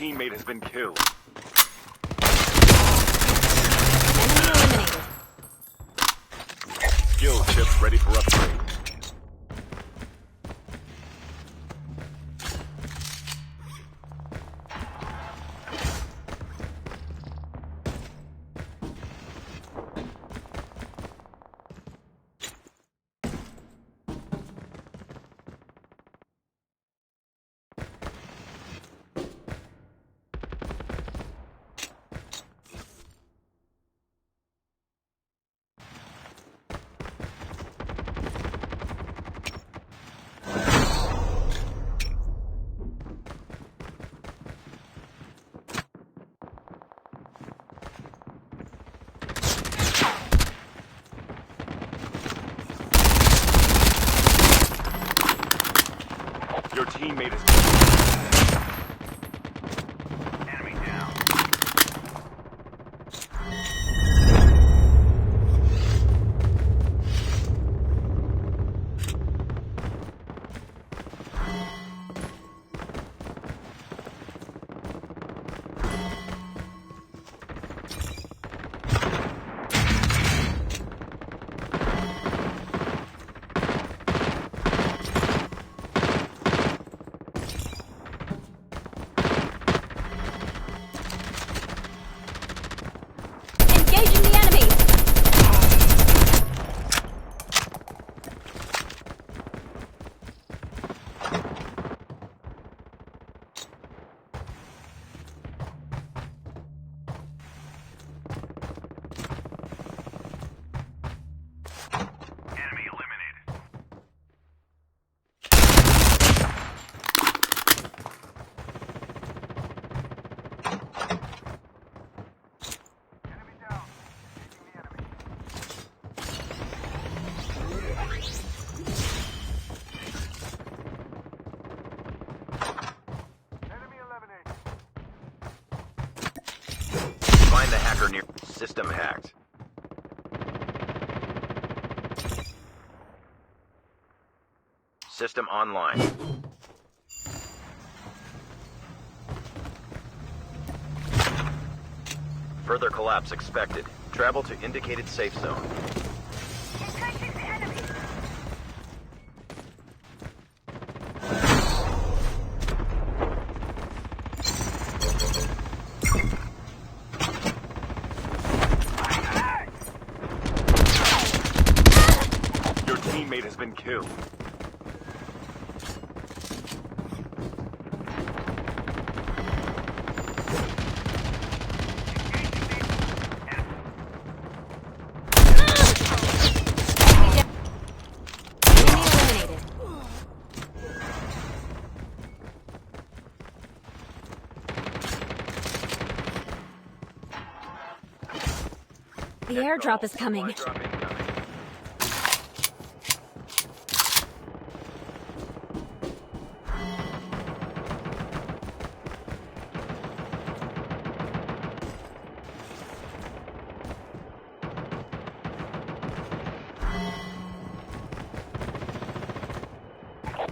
teammate has been killed. Enemy eliminated. Skill chips ready for upgrade. Your teammate is enemy down. Engaging the enemy. Enemy eliminated. Enemy down. Engaging the enemy. Enemy eliminated. Find the hacker near. System hacked. System online. Further collapse expected. Travel to indicated safe zone. Engaging the enemy. Your teammate has been killed. Enemy eliminated. The airdrop is coming. Supply drop incoming.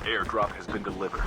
Airdrop has been delivered.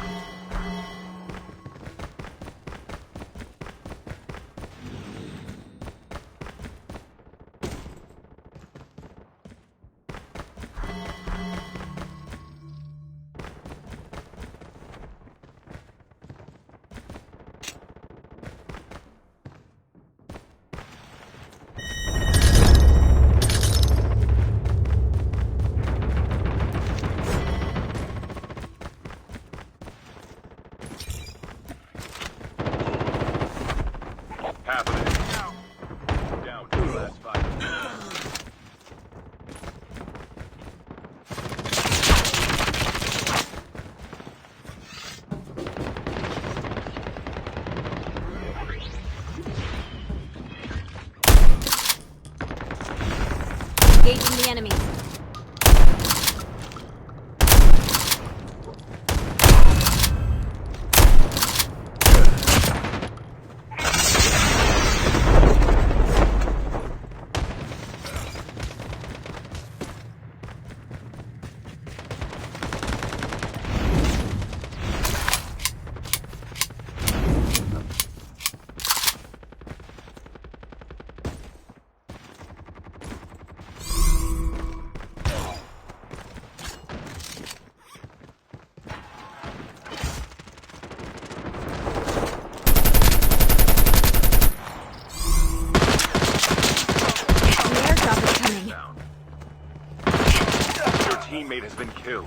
killed.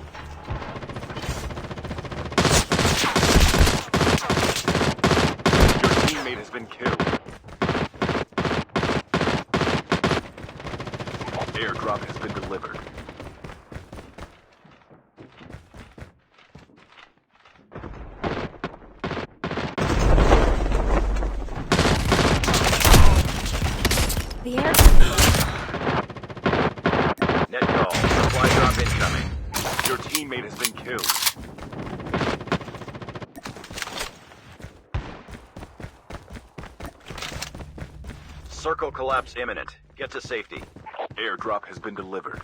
Your teammate has been killed. Airdrop has been delivered. The air... Net call. Supply drop incoming. Your teammate has been killed. Circle collapse imminent. Get to safety. Airdrop has been delivered.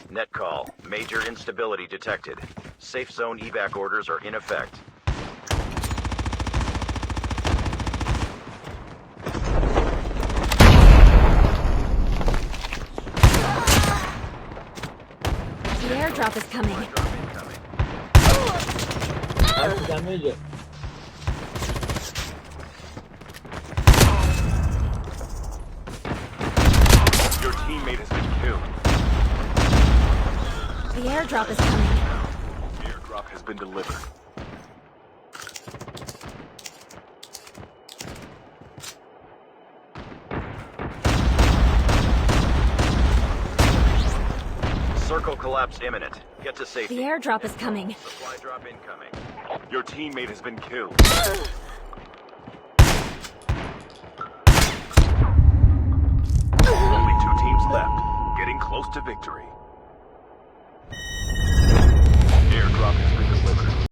Net call. Major instability detected. Safe zone evac orders are in effect. The airdrop is coming. Damage. Your teammate has been killed. The airdrop is coming. Airdrop has been delivered. Circle collapse imminent. Get to safety. The airdrop is coming. Supply drop incoming. Your teammate has been killed. Only 2 teams left. Getting close to victory.